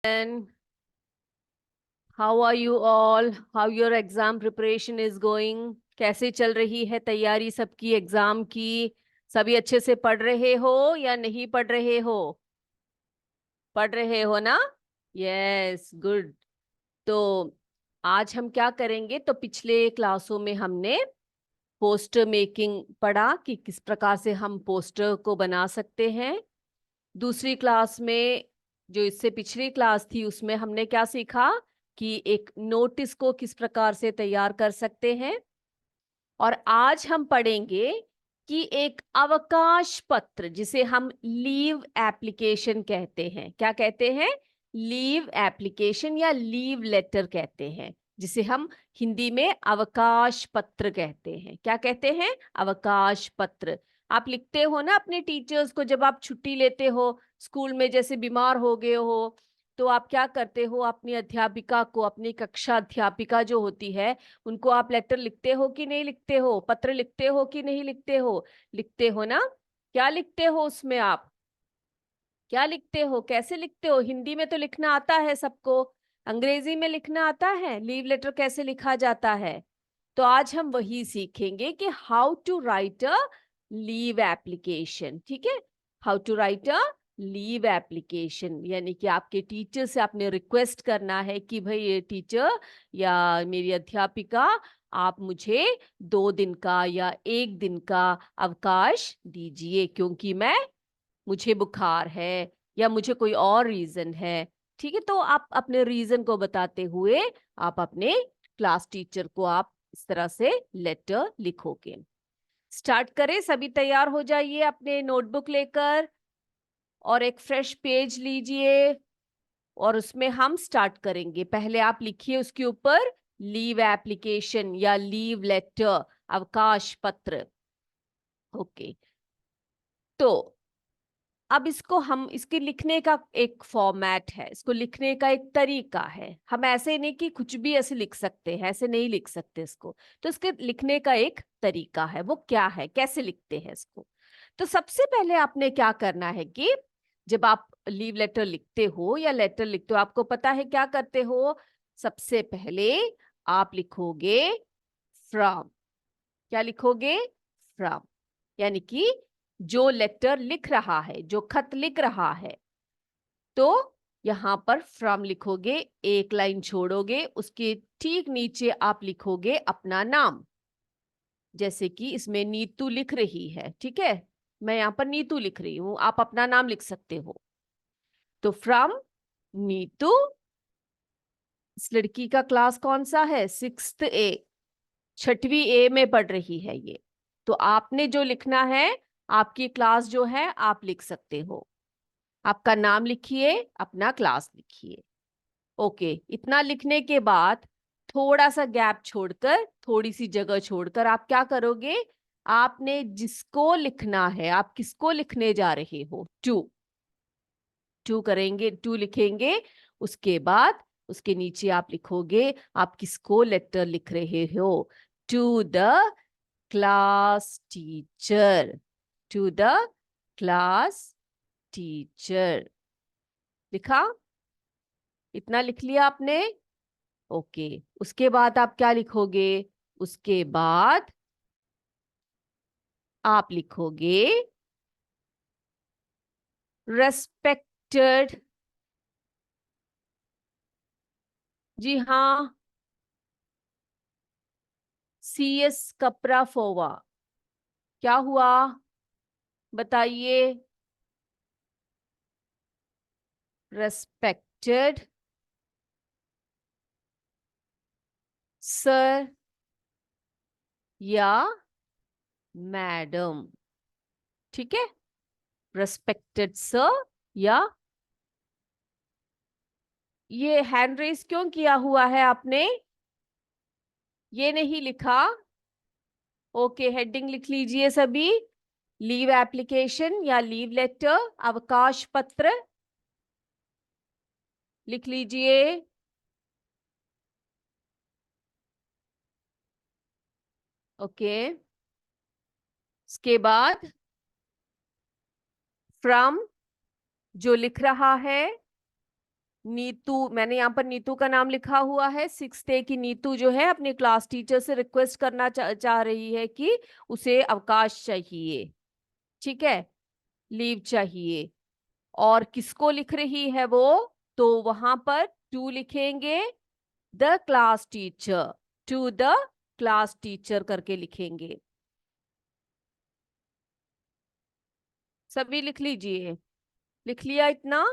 And how are you all? How your exam preparation is going? कैसे चल रही है तैयारी सबकी एग्जाम की? सभी अच्छे से पढ़ रहे हो या नहीं पढ़ रहे हो? पढ़ रहे हो ना? Yes, good. तो आज हम क्या करेंगे? तो पिछले क्लासों में हमने पोस्टर मेकिंग पढ़ा कि किस प्रकार से हम पोस्टर को बना सकते हैं। दूसरी क्लास में, जो इससे पिछली क्लास थी, उसमें हमने क्या सीखा कि एक नोटिस को किस प्रकार से तैयार कर सकते हैं। और आज हम पढ़ेंगे कि एक अवकाश पत्र, जिसे हम लीव एप्लीकेशन कहते हैं। क्या कहते हैं? लीव एप्लीकेशन या लीव लेटर कहते हैं, जिसे हम हिंदी में अवकाश पत्र कहते हैं। क्या कहते हैं? अवकाश पत्र। आप लिखते हो ना अपने टीचर्स को, जब आप छुट्टी लेते हो स्कूल में, जैसे बीमार हो गए हो, तो आप क्या करते हो? अपनी अध्यापिका को, अपनी कक्षा अध्यापिका जो होती है, उनको आप लेटर लिखते हो कि नहीं लिखते हो? पत्र लिखते हो कि नहीं लिखते हो? लिखते हो ना? क्या लिखते हो उसमें आप? क्या लिखते हो? कैसे लिखते हो? हिंदी में तो लिखना आता है सबको, अंग्रेजी में लिखना आता है? लीव लेटर कैसे लिखा जाता है? तो आज हम वही सीखेंगे कि how to write a leave application. ठीक है, how to write a leave application, यानी कि आपके टीचर से आपने रिक्वेस्ट करना है कि भाई ये टीचर या मेरी अध्यापिका, आप मुझे 2 दिन का या 1 दिन का अवकाश दीजिए, क्योंकि मुझे बुखार है या मुझे कोई और रीजन है। ठीक है, तो आप अपने रीजन को बताते हुए आप अपने क्लास टीचर को आप इस तरह से लेटर लिखोगे। स्टार्ट करें? सभी तैयार हो जाइए अपने नोटबुक लेकर और एक फ्रेश पेज लीजिए और उसमें हम स्टार्ट करेंगे। पहले आप लिखिए उसके ऊपर लीव एप्लीकेशन या लीव लेटर, अवकाश पत्र। ओके, तो अब इसके लिखने का एक फॉर्मेट है, इसको लिखने का एक तरीका है। हम ऐसे नहीं कि कुछ भी ऐसे लिख सकते हैं, ऐसे नहीं लिख सकते इसको। तो इसके लिखने का एक तरीका है, वो क्या है, कैसे लिखते हैं इसको? तो सबसे पहले आपने क्या करना है कि जब आप लीव लेटर लिखते हो या लेटर लिखते हो, आपको पता है क्या करते हो? सबसे पहले आप लिखोगे फ्रॉम। क्या लिखोगे? फ्रॉम, यानी कि जो लेटर लिख रहा है, जो खत लिख रहा है, तो यहां पर फ्रॉम लिखोगे, एक लाइन छोड़ोगे, उसके ठीक नीचे आप लिखोगे अपना नाम। जैसे कि इसमें नीतू लिख रही है, ठीक है, मैं यहां पर नीतू लिख रही हूं, आप अपना नाम लिख सकते हो। तो फ्रॉम नीतू। इस लड़की का क्लास कौन सा है? 6th A, 6वीं A में पढ़ रही है ये। तो आपने जो लिखना है, आपकी क्लास जो है, आप लिख सकते हो। आपका नाम लिखिए, अपना क्लास लिखिए। ओके, इतना लिखने के बाद थोड़ा सा गैप छोड़कर, थोड़ी सी जगह छोड़कर आप क्या करोगे? आपने जिसको लिखना है, आप किसको लिखने जा रहे हो? टू। टू करेंगे, टू लिखेंगे। उसके बाद उसके नीचे आप लिखोगे आप किसको लेटर लिख रहे हो। To the class teacher. To the class teacher. लिखा? इतना लिख लिया आपने? ओके, उसके बाद आप क्या लिखोगे? उसके बाद आप लिखोगे रेस्पेक्टेड। जी हाँ, CS कपराफोवा। क्या हुआ बताइए? रेस्पेक्टेड सर या मैडम। ठीक है, रेस्पेक्टेड सर या। ये हैंड रेस क्यों किया हुआ है आपने? ये नहीं लिखा? ओके, हेडिंग लिख लीजिए सभी। लीव एप्लीकेशन या लीव लेटर, अवकाश पत्र, लिख लीजिए। ओके, इसके बाद फ्रॉम जो लिख रहा है, नीतू, मैंने यहाँ पर नीतू का नाम लिखा हुआ है। 6th A की नीतू जो है अपने क्लास टीचर से रिक्वेस्ट करना चाह रही है कि उसे अवकाश चाहिए, ठीक है, लीव चाहिए। और किसको लिख रही है वो? तो वहां पर टू लिखेंगे, the class teacher, to the class teacher करके लिखेंगे। सभी लिख लीजिए। लिख लिया इतना?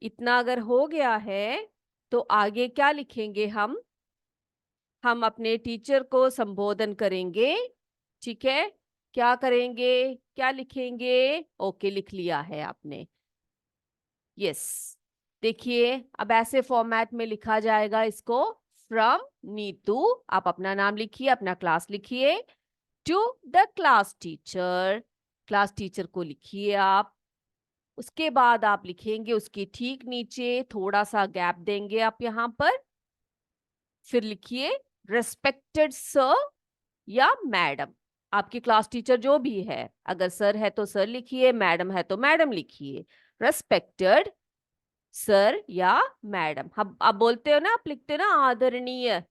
इतना अगर हो गया है तो आगे क्या लिखेंगे हम अपने टीचर को संबोधन करेंगे, ठीक है। क्या करेंगे, क्या लिखेंगे? ओके, लिख लिया है आपने। यस, देखिए अब ऐसे फॉर्मेट में लिखा जाएगा इसको। फ्रॉम नीतू, आप अपना नाम लिखिए, अपना क्लास लिखिए। To the class teacher, class teacher को लिखिए आप। उसके बाद आप लिखेंगे उसके ठीक नीचे, थोड़ा सा गैप देंगे आप यहां पर, फिर लिखिए रेस्पेक्टेड सर या मैडम, आपकी क्लास टीचर जो भी है। अगर सर है तो सर लिखिए, मैडम है तो मैडम लिखिए। रेस्पेक्टेड सर या मैडम, हम आप बोलते हो ना, आप लिखते हो ना आदरणीय,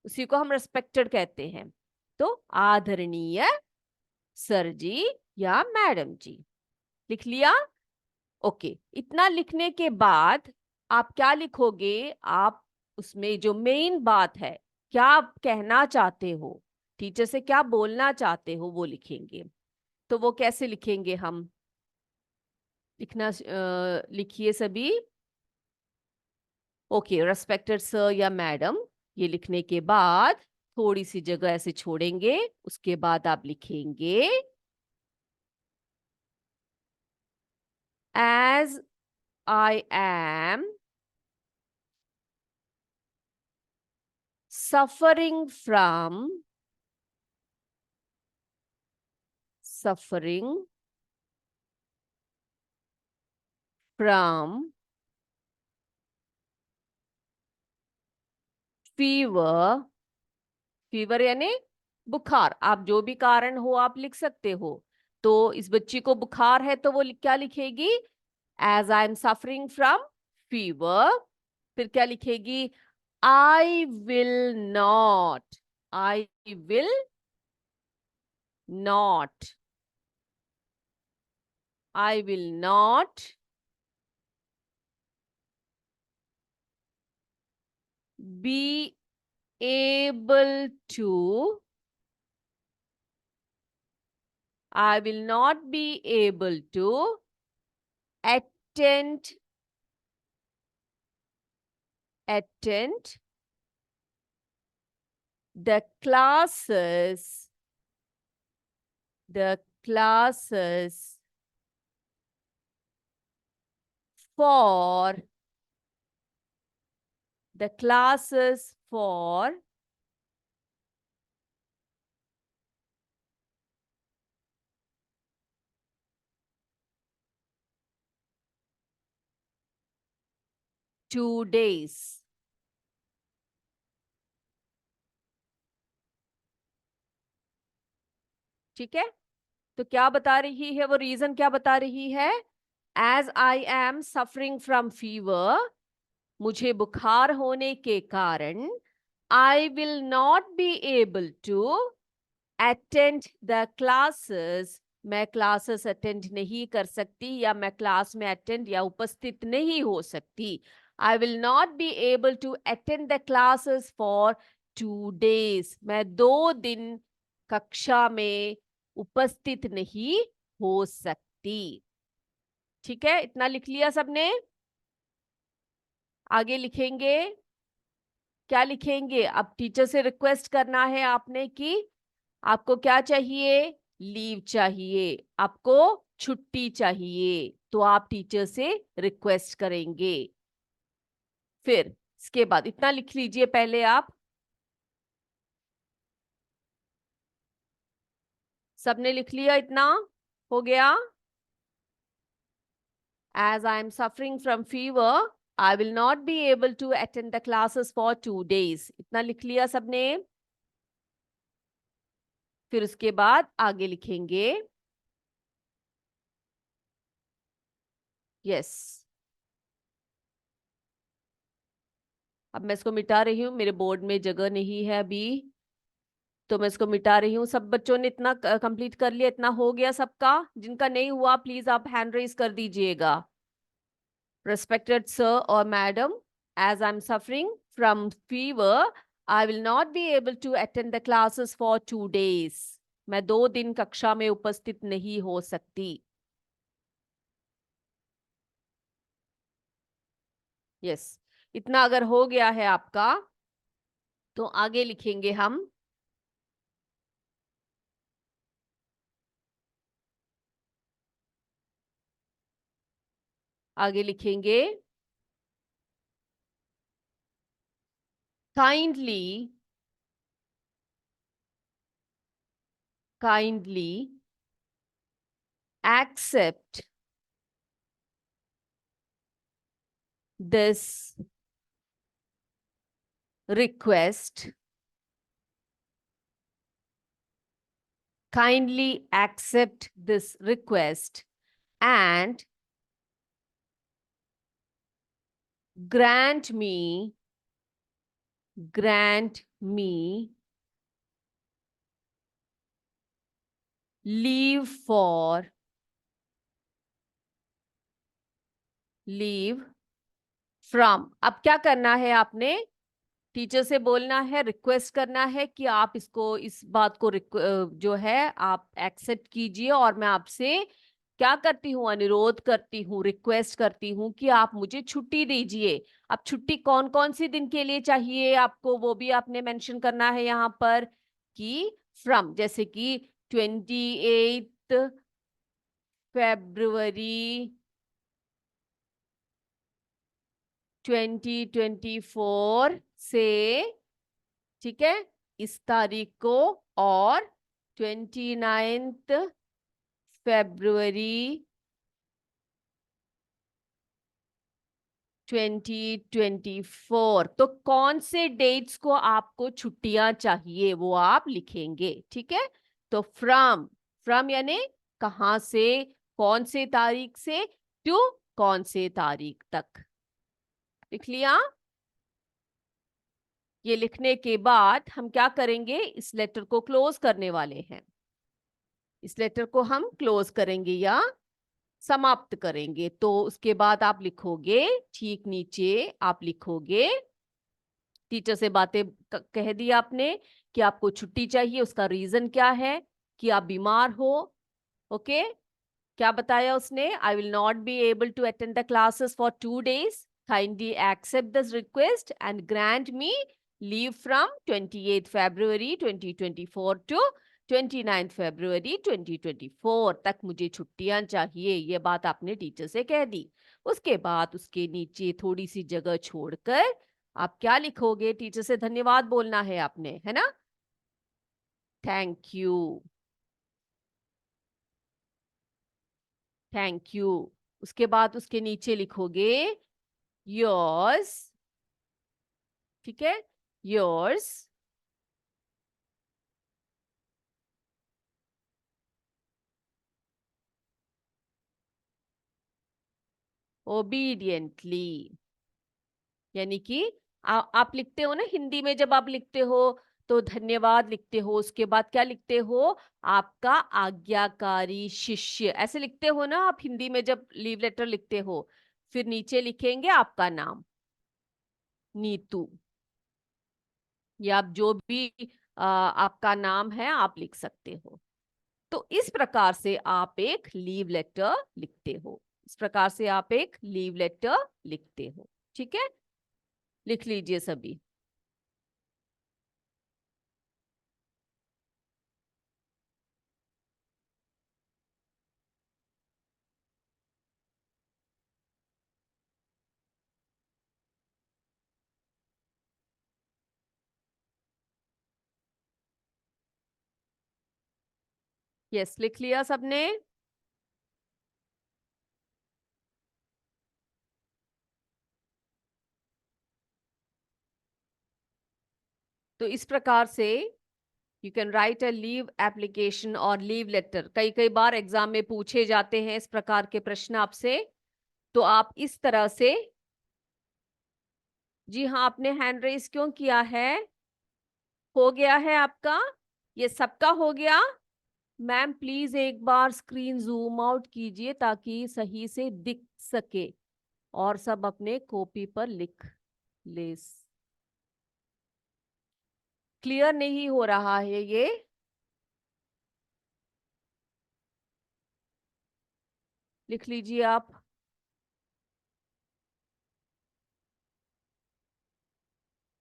उसी को हम रेस्पेक्टेड कहते हैं। तो आदरणीय सर जी या मैडम जी, लिख लिया? ओके, इतना लिखने के बाद आप क्या लिखोगे? आप उसमें जो मेन बात है, क्या आप कहना चाहते हो, टीचर से क्या बोलना चाहते हो, वो लिखेंगे। तो वो कैसे लिखेंगे हम? लिखना लिखिए सभी। ओके, रेस्पेक्टेड सर या मैडम, ये लिखने के बाद थोड़ी सी जगह ऐसे छोड़ेंगे, उसके बाद आप लिखेंगे as I am suffering from fever, fever यानी बुखार, आप जो भी कारण हो आप लिख सकते हो। तो इस बच्ची को बुखार है तो वो क्या लिखेगी? As I am suffering from fever. फिर क्या लिखेगी? I will not, I will not, I will not be able to, I will not be able to attend attend the the classes for the classes for 2 days। ठीक है, तो क्या बता रही है वो, रीजन क्या बता रही है? As I am suffering from fever, मुझे बुखार होने के कारण I will not be able to attend the classes, मैं क्लासेस अटेंड नहीं कर सकती, या मैं क्लास में अटेंड या उपस्थित नहीं हो सकती। I will not be able to attend the classes for 2 days, मैं 2 दिन कक्षा में उपस्थित नहीं हो सकती। ठीक है, इतना लिख लिया सबने? आगे लिखेंगे, क्या लिखेंगे? अब टीचर से रिक्वेस्ट करना है आपने कि आपको क्या चाहिए? लीव चाहिए, आपको छुट्टी चाहिए, तो आप टीचर से रिक्वेस्ट करेंगे। फिर इसके बाद इतना लिख लीजिए पहले आप। सबने लिख लिया? इतना हो गया? As I am suffering from fever, I will not be able to attend the classes for 2 days, इतना लिख लिया सबने? फिर उसके बाद आगे लिखेंगे यस, अब मैं इसको मिटा रही हूँ, मेरे बोर्ड में जगह नहीं है अभी, तो मैं इसको मिटा रही हूँ। सब बच्चों ने इतना कंप्लीट कर लिया? इतना हो गया सबका? जिनका नहीं हुआ प्लीज आप हैंड रेज कर दीजिएगा। Respected sir or madam, as I'm suffering from fever, I will not be able to attend the classes for 2 days. मैं 2 दिन कक्षा में उपस्थित नहीं हो सकती। यस, इतना अगर हो गया है आपका तो आगे लिखेंगे हम। आगे लिखेंगे kindly, kindly accept this request, kindly accept this request and grant me leave from। अब क्या करना है आपने? टीचर से बोलना है, रिक्वेस्ट करना है कि आप इसको, इस बात को जो है आप एक्सेप्ट कीजिए, और मैं आपसे क्या करती हूँ, अनुरोध करती हूँ, रिक्वेस्ट करती हूँ कि आप मुझे छुट्टी दीजिए। अब छुट्टी कौन कौन सी दिन के लिए चाहिए आपको, वो भी आपने मेंशन करना है यहाँ पर कि फ्रॉम, जैसे कि 28 फरवरी 2024 से, ठीक है, इस तारीख को, और 29 फरवरी 2024। तो कौन से डेट्स को आपको छुट्टियां चाहिए वो आप लिखेंगे, ठीक है। तो फ्रॉम यानी कहां से, कौन से तारीख से, टू कौन से तारीख तक। लिख लिया? ये लिखने के बाद हम क्या करेंगे, इस लेटर को क्लोज करने वाले हैं। इस लेटर को हम क्लोज करेंगे या समाप्त करेंगे। तो उसके बाद आप लिखोगे, ठीक नीचे आप लिखोगे, टीचर से बातें कह दी आपने कि आपको छुट्टी चाहिए, उसका रीजन क्या है, कि आप बीमार हो। ओके, क्या बताया उसने? I will not be able to attend the classes for 2 days, kindly accept this request and grant me leave from 28 February 2024 to 29 February 2024 तक मुझे छुट्टियां चाहिए। ये बात आपने टीचर से कह दी। उसके बाद उसके नीचे थोड़ी सी जगह छोड़कर आप क्या लिखोगे? टीचर से धन्यवाद बोलना है आपने, है ना? Thank you, thank you. उसके बाद उसके नीचे लिखोगे योर्स, ठीक है, योर्स ओबीडियंटली। यानी कि आप लिखते हो ना हिंदी में, जब आप लिखते हो तो धन्यवाद लिखते हो, उसके बाद क्या लिखते हो? आपका आज्ञाकारी शिष्य, ऐसे लिखते हो ना आप हिंदी में जब लीव लेटर लिखते हो। फिर नीचे लिखेंगे आपका नाम, नीतू, या आप जो भी आपका नाम है आप लिख सकते हो। तो इस प्रकार से आप एक लीव लेटर लिखते हो, इस प्रकार से आप एक लीव लेटर लिखते हो, ठीक है। लिख लीजिए सभी। यस, लिख लिया सबने? तो इस प्रकार से you can write a leave application और लीव लेटर। कई कई बार एग्जाम में पूछे जाते हैं इस प्रकार के प्रश्न आपसे, तो आप इस तरह से जी हाँ, आपने हैंड रेस क्यों किया है? हो गया है आपका? ये सबका हो गया? मैम प्लीज एक बार स्क्रीन जूम आउट कीजिए ताकि सही से दिख सके और सब अपने कॉपी पर लिख ले। क्लियर नहीं हो रहा है ये? लिख लीजिए आप।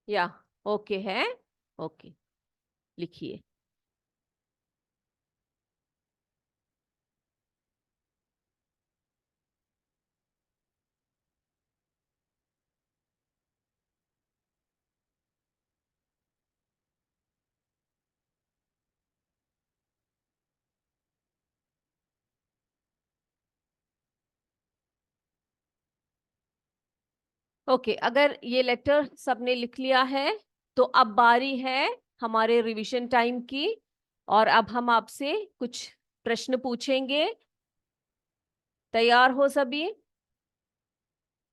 या ओके है? ओके, लिखिए। ओके, अगर ये लेटर सबने लिख लिया है तो अब बारी है हमारे रिवीजन टाइम की। और अब हम आपसे कुछ प्रश्न पूछेंगे। तैयार हो सभी?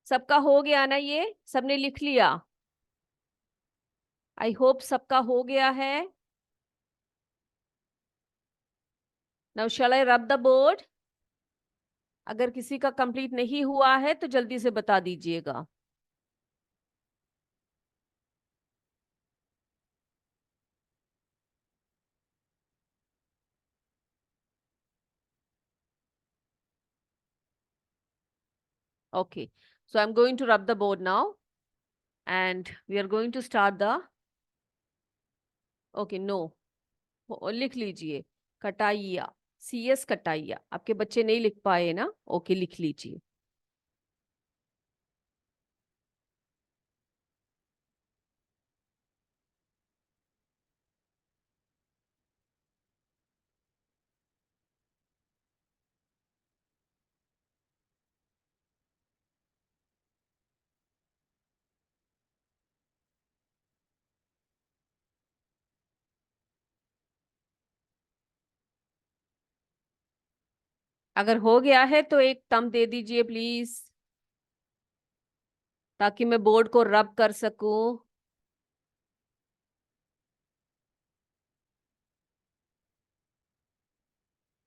सबका हो गया ना? ये सबने लिख लिया? आई होप सबका हो गया है। नाउ शैल आई रब द बोर्ड? अगर किसी का कंप्लीट नहीं हुआ है तो जल्दी से बता दीजिएगा। Okay, so I'm going to rub the board now and we are going to start the. Okay, no, लिख लीजिए। कटाइया, CS कटाइया। आपके बच्चे नहीं लिख पाए ना? ओके, लिख लीजिए। अगर हो गया है तो एक थंब दे दीजिए प्लीज, ताकि मैं बोर्ड को रब कर सकूं।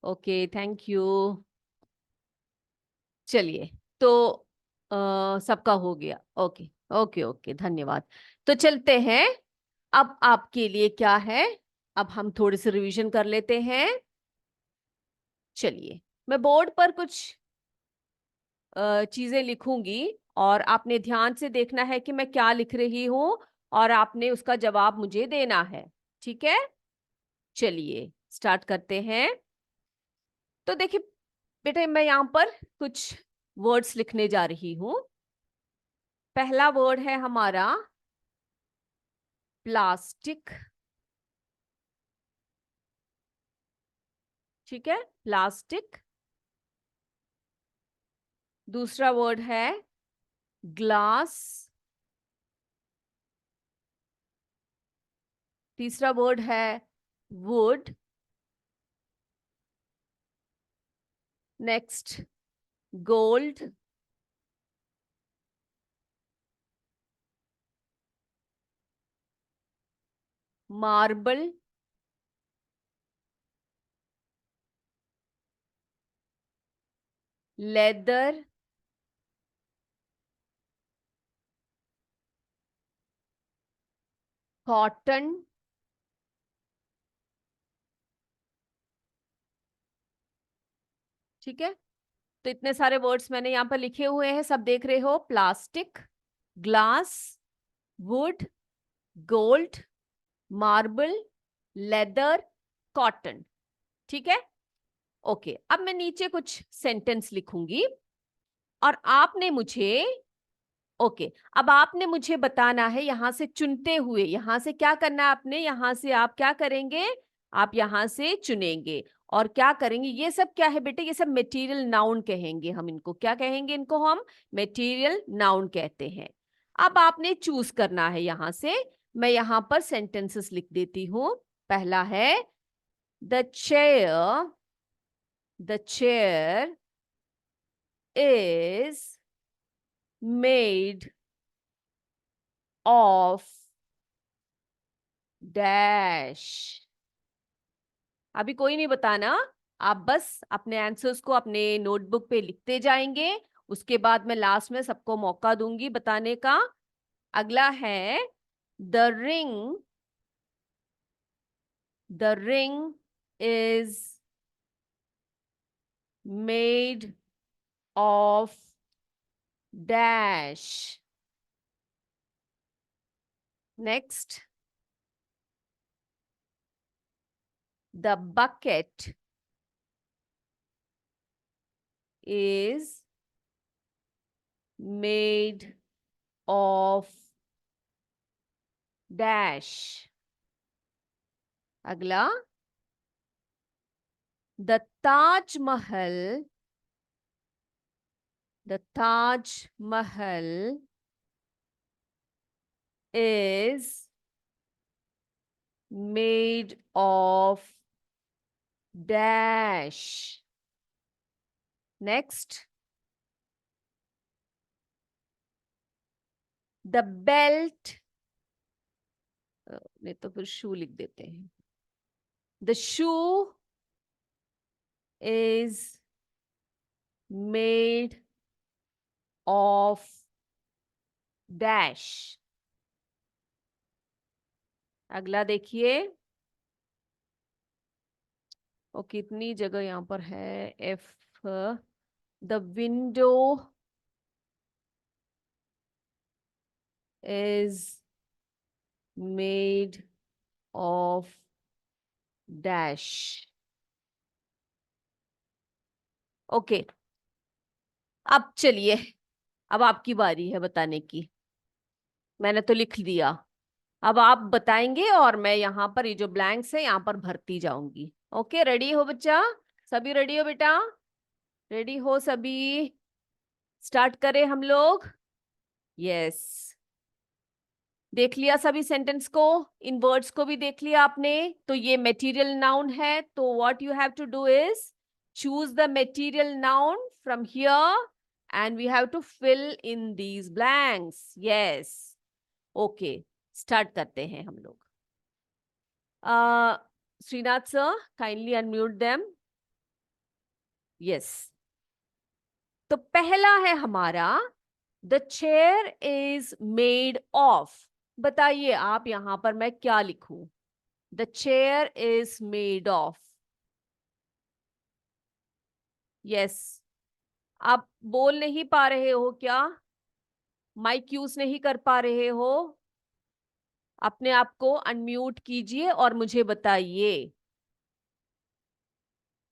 Okay, thank you. चलिए, तो सबका हो गया। ओके ओके ओके, धन्यवाद। तो चलते हैं। अब आपके लिए क्या है? अब हम थोड़ी सी रिवीजन कर लेते हैं। चलिए, मैं बोर्ड पर कुछ चीजें लिखूंगी और आपने ध्यान से देखना है कि मैं क्या लिख रही हूं और आपने उसका जवाब मुझे देना है। ठीक है? चलिए स्टार्ट करते हैं। तो देखिए बेटे, मैं यहाँ पर कुछ वर्ड्स लिखने जा रही हूँ। पहला वर्ड है हमारा प्लास्टिक। ठीक है, प्लास्टिक। दूसरा वर्ड है ग्लास। तीसरा वर्ड है would. Next, gold. Marble. Leather. Cotton. ठीक है, तो इतने सारे वर्ड्स मैंने यहाँ पर लिखे हुए हैं, सब देख रहे हो? Plastic, glass, would, gold, marble, leather, cotton. ठीक है? ओके, अब मैं नीचे कुछ सेंटेंस लिखूंगी और आपने मुझे, ओके, अब आपने मुझे बताना है यहां से चुनते हुए। यहां से क्या करना है आपने? यहां से आप क्या करेंगे? आप यहां से चुनेंगे और क्या करेंगे? ये सब क्या है बेटे? ये सब मेटीरियल नाउन कहेंगे हम इनको। क्या कहेंगे इनको? हम मेटीरियल नाउन कहते हैं। अब आपने चूज करना है यहां से। मैं यहां पर सेंटेंसेस लिख देती हूं। पहला है the chair. The chair is made of dash. अभी कोई नहीं बताना, आप बस अपने आंसर्स को अपने नोटबुक पे लिखते जाएंगे। उसके बाद मैं लास्ट में सबको मौका दूंगी बताने का। अगला है the ring. The ring is made of dash. Next, the bucket is made of dash। अगला, the Taj Mahal, the Taj Mahal is made of dash। next, the belt, नहीं तो फिर शू लिख देते हैं। the shoe is made of dash। अगला देखिए, और कितनी जगह यहां पर है F. The window is made of dash। Okay, अब चलिए, अब आपकी बारी है बताने की। मैंने तो लिख दिया, अब आप बताएंगे और मैं यहाँ पर ये जो ब्लैंक्स है यहाँ पर भरती जाऊंगी। ओके, रेडी हो बच्चा? सभी रेडी हो बेटा? रेडी हो सभी? स्टार्ट करें हम लोग? यस। देख लिया सभी सेंटेंस को? इन वर्ड्स को भी देख लिया आपने? तो ये मटेरियल नाउन है, तो what you have to do is choose the material noun from here and we have to fill in these blanks. Yes, okay, start करते हैं हम लोग। Srinath sir, kindly unmute them. Yes, तो पहला है हमारा the chair is made of. बताइए आप यहां पर मैं क्या लिखूं? The chair is made of. Yes, आप बोल नहीं पा रहे हो क्या? माइक यूज नहीं कर पा रहे हो? अपने आप को अनम्यूट कीजिए और मुझे बताइए।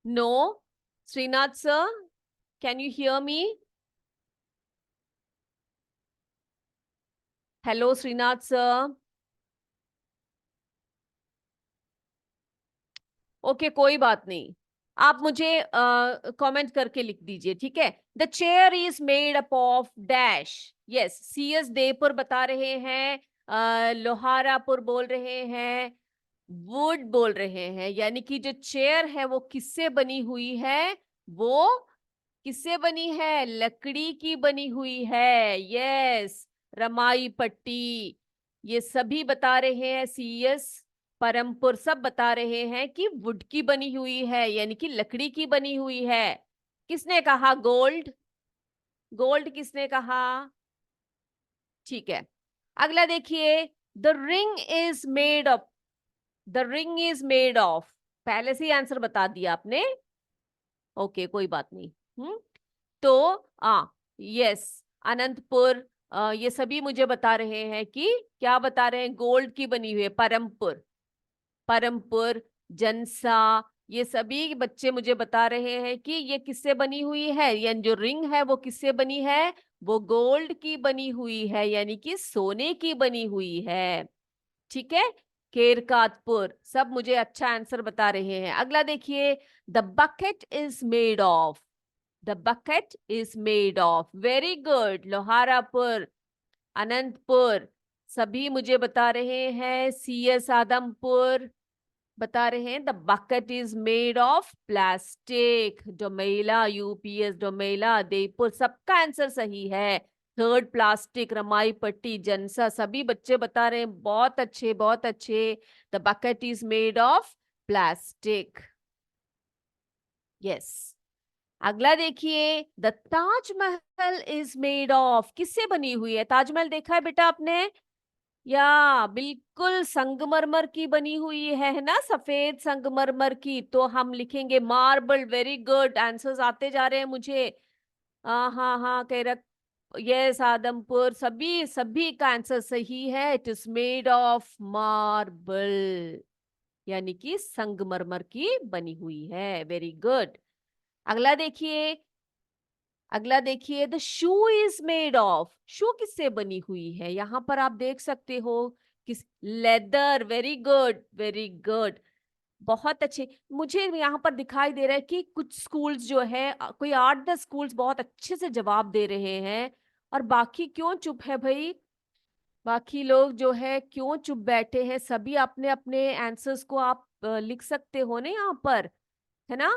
No? Srinath sir, can you hear me? Hello Srinath sir. Okay, कोई बात नहीं, आप मुझे कमेंट करके लिख दीजिए, ठीक है? The chair is made up of dash. Yes, CS Depur बता रहे हैं, लोहारापुर बोल रहे हैं, वुड बोल रहे हैं, यानी कि जो चेयर है वो किससे बनी हुई है? वो किससे बनी है? लकड़ी की बनी हुई है। यस, रमाई पट्टी, ये सभी बता रहे हैं, सीएस परमपुर सब बता रहे हैं कि वुड की बनी हुई है, यानी कि लकड़ी की बनी हुई है। किसने कहा गोल्ड? गोल्ड किसने कहा? ठीक है, अगला देखिए, the ring is made of. The ring is made of, पहले से ही आंसर बता दिया आपने। ओके, कोई बात नहीं। तो यस, अनंतपुर, ये सभी मुझे बता रहे हैं कि क्या बता रहे हैं? गोल्ड की बनी हुई है। परमपुर, परमपुर, जनसा, ये सभी बच्चे मुझे बता रहे हैं कि ये किससे बनी हुई है, यानी जो रिंग है वो किससे बनी है? वो गोल्ड की बनी हुई है, यानी कि सोने की बनी हुई है। ठीक है, केरकातपुर, सब मुझे अच्छा आंसर बता रहे हैं। अगला देखिए, the bucket is made of. The bucket is made of, very good. Loharapur, Anantapur, सभी मुझे बता रहे हैं। सीएस आदमपुर बता रहे हैं the bucket is made of plastic. Domela, UPS Domela, Devpur, सबका आंसर सही है। थर्ड प्लास्टिक, रमाई पट्टी, जनसा, सभी बच्चे बता रहे हैं बहुत अच्छे बहुत अच्छे। The bucket is made of plastic. Yes. अगला देखिए, the Taj Mahal is made of, किससे बनी हुई है? ताजमहल देखा है बेटा आपने? या बिल्कुल संगमरमर की बनी हुई है ना, सफेद संगमरमर की। तो हम लिखेंगे मार्बल। वेरी गुड, आंसर्स आते जा रहे हैं मुझे। हाँ हाँ हाँ, कह रहा। यस आदमपुर, सभी सभी का आंसर सही है। It is made of marble, यानी कि संगमरमर की बनी हुई है। Very good. अगला देखिए, अगला देखिए, the shoe is made of, shoe किससे बनी हुई है? यहां पर आप देख सकते हो किस, leather. Very good very good, बहुत अच्छे। मुझे यहाँ पर दिखाई दे रहा है कि कुछ स्कूल्स जो है, कोई 8-10 स्कूल्स बहुत अच्छे से जवाब दे रहे हैं, और बाकी क्यों चुप है भाई? बाकी लोग जो है क्यों चुप बैठे हैं? सभी अपने अपने आंसर्स को आप लिख सकते हो ना यहाँ पर, है ना?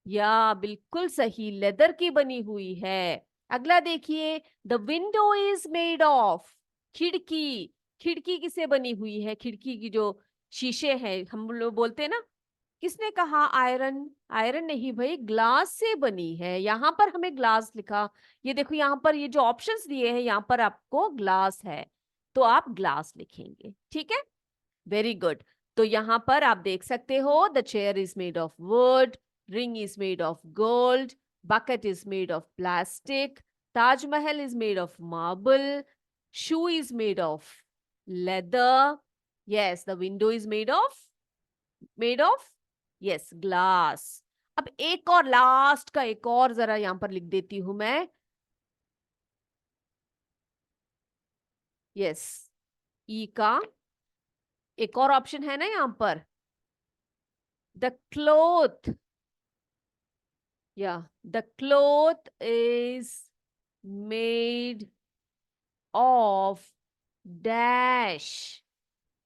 या बिल्कुल सही, लेदर की बनी हुई है। अगला देखिए, the window is made of, खिड़की। खिड़की किससे बनी हुई है? खिड़की की जो शीशे हैं, हम लोग बोलते हैं ना, किसने कहा आयरन? आयरन नहीं भाई, ग्लास से बनी है। यहाँ पर हमें ग्लास लिखा, ये देखो यहाँ पर ये जो ऑप्शंस दिए हैं यहाँ पर आपको ग्लास है, तो आप ग्लास लिखेंगे। ठीक है, वेरी गुड। तो यहाँ पर आप देख सकते हो, the chair is made of would, ring is made of gold, bucket is made of plastic, Taj Mahal is made of marble, shoe is made of leather, yes the window is made of yes glass. अब एक और last का एक और जरा यहां पर लिख देती हूं मैं। यस, ई का एक और ऑप्शन है ना यहां पर, द क्लोथ। या the cloth is made of dash,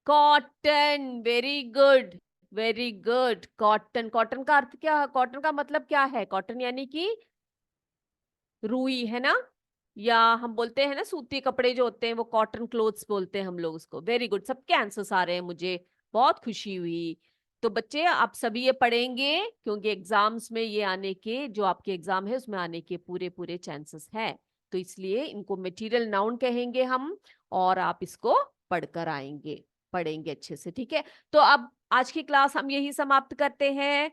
cotton. Very good very good, cotton. Cotton का अर्थ क्या है? कॉटन का मतलब क्या है? कॉटन यानी कि रुई, है ना? या हम बोलते हैं ना सूती कपड़े जो होते हैं वो कॉटन क्लोथ्स बोलते हैं हम लोग उसको। वेरी गुड, सबके आंसर्स आ रहे हैं, मुझे बहुत खुशी हुई। तो बच्चे आप सभी ये पढ़ेंगे, क्योंकि एग्जाम्स में ये आने के, जो आपके एग्जाम है उसमें आने के पूरे पूरे चांसेस हैं। तो इसलिए इनको मटेरियल नाउन कहेंगे हम, और आप इसको पढ़कर आएंगे, पढ़ेंगे अच्छे से। ठीक है, तो अब आज की क्लास हम यही समाप्त करते हैं।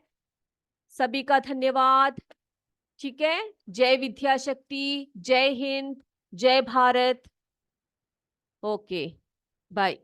सभी का धन्यवाद। ठीक है, जय विद्या शक्ति, जय हिंद, जय भारत। Okay, bye.